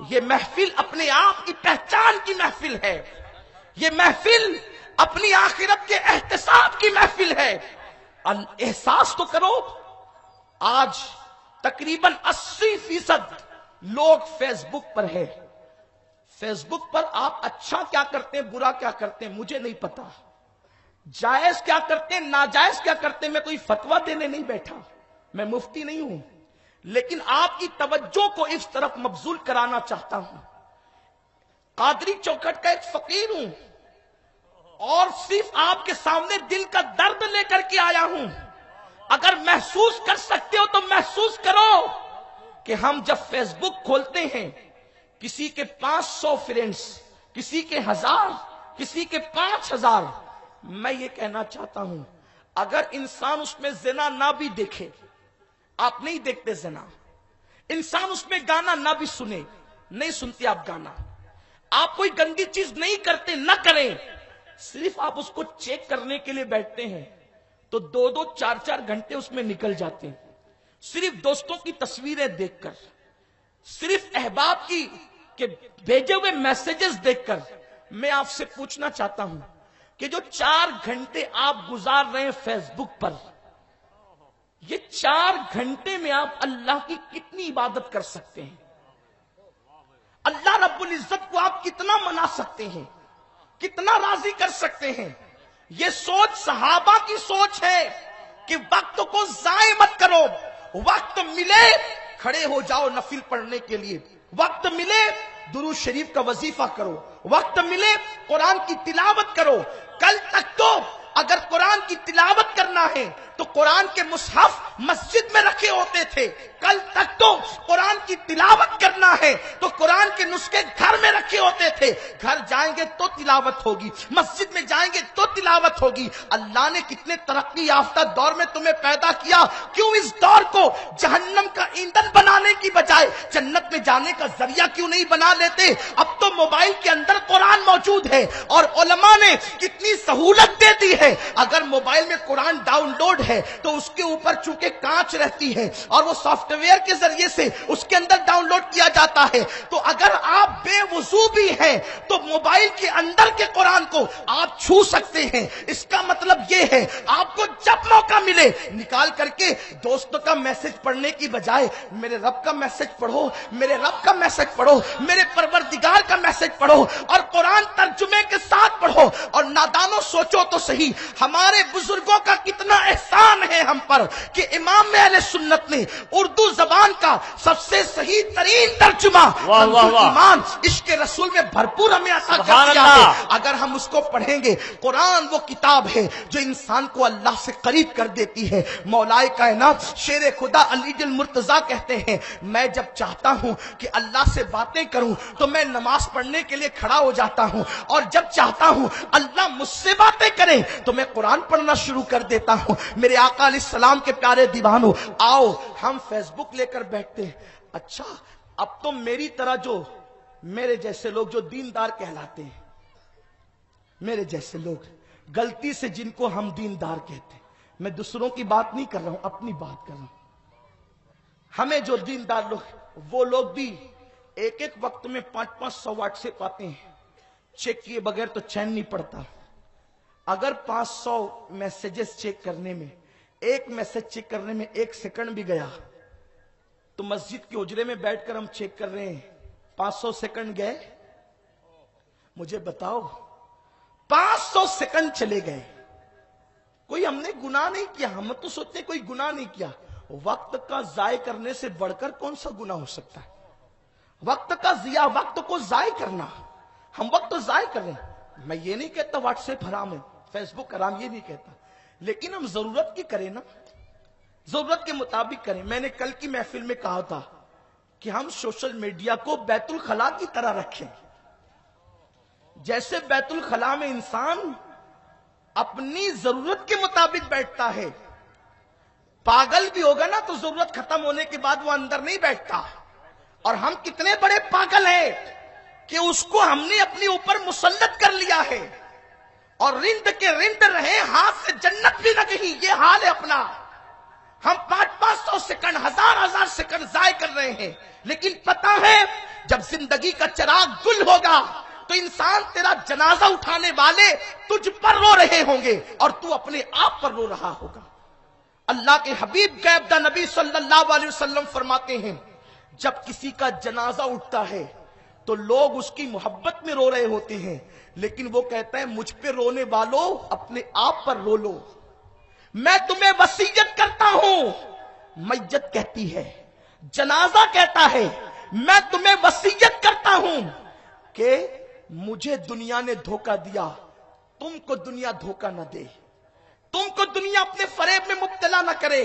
یہ محفل اپنے آپ کی پہچان کی محفل ہے، یہ محفل اپنی آخرت کے احتساب کی محفل ہے۔ احساس تو کرو، آج تقریباً 80% لوگ فیس بک پر ہے۔ فیس بک پر آپ اچھا کیا کرتے ہیں، برا کیا کرتے ہیں مجھے نہیں پتا، جائز کیا کرتے ہیں، ناجائز کیا کرتے ہیں، میں کوئی فتویٰ دینے نہیں بیٹھا، میں مفتی نہیں ہوں، لیکن آپ کی توجہ کو اس طرف مبذول کرانا چاہتا ہوں۔ قادری چوکھٹ کا ایک فقیر ہوں اور صرف آپ کے سامنے دل کا درد لے کر کے آیا ہوں۔ اگر محسوس کر سکتے ہو تو محسوس کرو کہ ہم جب فیس بک کھولتے ہیں، کسی کے 500 فرینڈز، کسی کے 1000، کسی کے 5000، میں یہ کہنا چاہتا ہوں اگر انسان اس میں زنا نہ بھی دیکھے، آپ نہیں دیکھتے زنا، انسان اس میں گانا نہ بھی سنے، نہیں سنتے آپ گانا، آپ کوئی گندی چیز نہیں کرتے، نہ کریں، صرف آپ اس کو چیک کرنے کے لیے بیٹھتے ہیں تو 2-2 4-4 گھنٹے اس میں نکل جاتے ہیں، صرف دوستوں کی تصویریں دیکھ کر، صرف احباب کی کہ بھیجے ہوئے میسیجز دیکھ کر۔ میں آپ سے پوچھنا چاہتا ہوں کہ جو 4 گھنٹے آپ گزار رہے ہیں فیس بک پر، یہ 4 گھنٹے میں آپ اللہ کی کتنی عبادت کر سکتے ہیں؟ اللہ رب العزت کو آپ کتنا منا سکتے ہیں، کتنا راضی کر سکتے ہیں؟ یہ سوچ صحابہ کی سوچ ہے کہ وقت کو ضائع مت کرو، وقت ملے کھڑے ہو جاؤ نفل پڑھنے کے لیے، وقت ملے درود شریف کا وظیفہ کرو، وقت ملے قرآن کی تلاوت کرو۔ کل تک تو اگر قرآن کی تلاوت کرنا ہے تو قرآن کے مصحف مسجد میں رکھے ہوتے تھے، کل تک تو قرآن کی تلاوت کرنا ہے تو قرآن کے نسخے گھر میں رکھے ہوتے تھے، گھر جائیں گے تو تلاوت ہوگی، مسجد میں جائیں گے تو تلاوت ہوگی۔ اللہ نے کتنے ترقی یافتہ دور میں تمہیں پیدا کیا، کیوں اس دور کو جہنم کا ایندھن بنانے کی بجائے جنت میں جانے کا ذریعہ کیوں نہیں بنا لیتے؟ اب تو موبائل کے اندر قرآن موجود ہے اور علماء نے کتنی سہولت دے دی ہے، اگر موبائل میں قرآن ڈاؤن لوڈ ہے تو اس کے اوپر چونکہ کانچ رہتی ہے اور وہ سافٹ ویئر کے ذریعے سے اس کے اندر ڈاؤن لوڈ کیا جاتا ہے، تو اگر آپ بے وضو بھی ہیں تو موبائل کے اندر کے قرآن کو آپ چھو سکتے ہیں۔ اس کا مطلب یہ ہے آپ کو جب موقع ملے نکال کر کے دوستوں کا میسج پڑھنے کی بجائے میرے رب کا میسج پڑھو، میرے رب کا میسج پڑھو، میرے پروردگار کا میسج پڑھو اور قرآن ترجمے کے ساتھ پڑھو۔ اور نادانوں سوچو تو صحیح، ہمارے بزرگوں کا کتنا احسان ہے ہم پر کہ امام اہل سنت نے اردو زبان کا سب سے صحیح ترین ترجمہ ایمان عشق رسول میں بھرپور ہمیں عطا کر دیا ہے۔ اگر ہم اس کو پڑھیں گے، قرآن وہ کتاب ہے جو انسان کو اللہ سے قریب کر دیتی ہے۔ مولا کائنات شیر خدا علی المرتضیٰ کہتے ہیں میں جب چاہتا ہوں کہ اللہ سے باتیں کروں تو میں نماز پڑھنے کے لیے کھڑا ہو جاتا ہوں، اور جب چاہتا ہوں اللہ مجھ سے باتیں کریں تو میں قرآن پڑھنا شروع کر دیتا ہوں۔ میرے آقا علیہ السلام کے پیارے دیوانوں، آؤ ہم فیس بک لے کر بیٹھتے ہیں۔ اچھا اب تو میری طرح جو میرے جیسے لوگ جو دیندار کہلاتے ہیں، میرے جیسے لوگ غلطی سے جن کو ہم دیندار کہتے ہیں، میں دوسروں کی بات نہیں کر رہا ہوں، اپنی بات کر رہا ہوں، ہمیں جو دیندار لوگ، وہ لوگ بھی ایک ایک وقت میں 500 واٹ سے پاتے ہیں، چیک کیے بغیر تو چین نہیں پڑتا۔ اگر 500 میسیجز چیک کرنے میں، ایک میسج چیک کرنے میں 1 سیکنڈ بھی گیا تو مسجد کے اجرے میں بیٹھ کر ہم چیک کر رہے ہیں 500 سیکنڈ گئے؟ مجھے بتاؤ، 500 سیکنڈ چلے گئے، کوئی ہم نے گناہ نہیں کیا، ہم تو سوچتے کوئی گناہ نہیں کیا۔ وقت کا ضائع کرنے سے بڑھ کر کون سا گناہ ہو سکتا ہے؟ وقت کا ضیاع، وقت کو ضائع کرنا، ہم وقت ضائع کر رہے ہیں۔ میں یہ نہیں کہتا واٹس ایپ حرام ہے، فیس بک حرام، یہ نہیں کہتا، لیکن ہم ضرورت کی کریں نا، ضرورت کے مطابق کریں۔ میں نے کل کی محفل میں کہا تھا کہ ہم سوشل میڈیا کو بیت الخلاء کی طرح رکھیں، جیسے بیت الخلاء میں انسان اپنی ضرورت کے مطابق بیٹھتا ہے، پاگل بھی ہوگا نا تو ضرورت ختم ہونے کے بعد وہ اندر نہیں بیٹھتا۔ اور ہم کتنے بڑے پاگل ہیں کہ اس کو ہم نے اپنے اوپر مسلط کر لیا ہے، اور رند کے رند رہے ہاتھ سے جنت بھی نہ کہیں، یہ حال ہے اپنا۔ ہم 500 سیکنڈ، 1000 سیکنڈ ضائع کر رہے ہیں، لیکن پتا ہے جب زندگی کا چراغ گل ہوگا تو انسان تیرا جنازہ اٹھانے والے تجھ پر رو رہے ہوں گے اور تو اپنے آپ پر رو رہا ہوگا۔ اللہ کے حبیب غیب دا نبی صلی اللہ علیہ وسلم فرماتے ہیں جب کسی کا جنازہ اٹھتا ہے تو لوگ اس کی محبت میں رو رہے ہوتے ہیں، لیکن وہ کہتا ہے مجھ پہ رونے والوں اپنے آپ پر رو لو، میں تمہیں وصیت کرتا ہوں۔ میت کہتی ہے، جنازہ کہتا ہے میں تمہیں وصیت کرتا ہوں کہ مجھے دنیا نے دھوکہ دیا، تم کو دنیا دھوکہ نہ دے، تم کو دنیا اپنے فریب میں مبتلا نہ کرے۔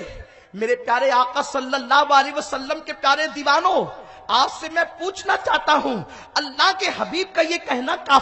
میرے پیارے آقا صلی اللہ علیہ وسلم کے پیارے دیوانوں، آپ سے میں پوچھنا چاہتا ہوں، اللہ کے حبیب کا یہ کہنا کافی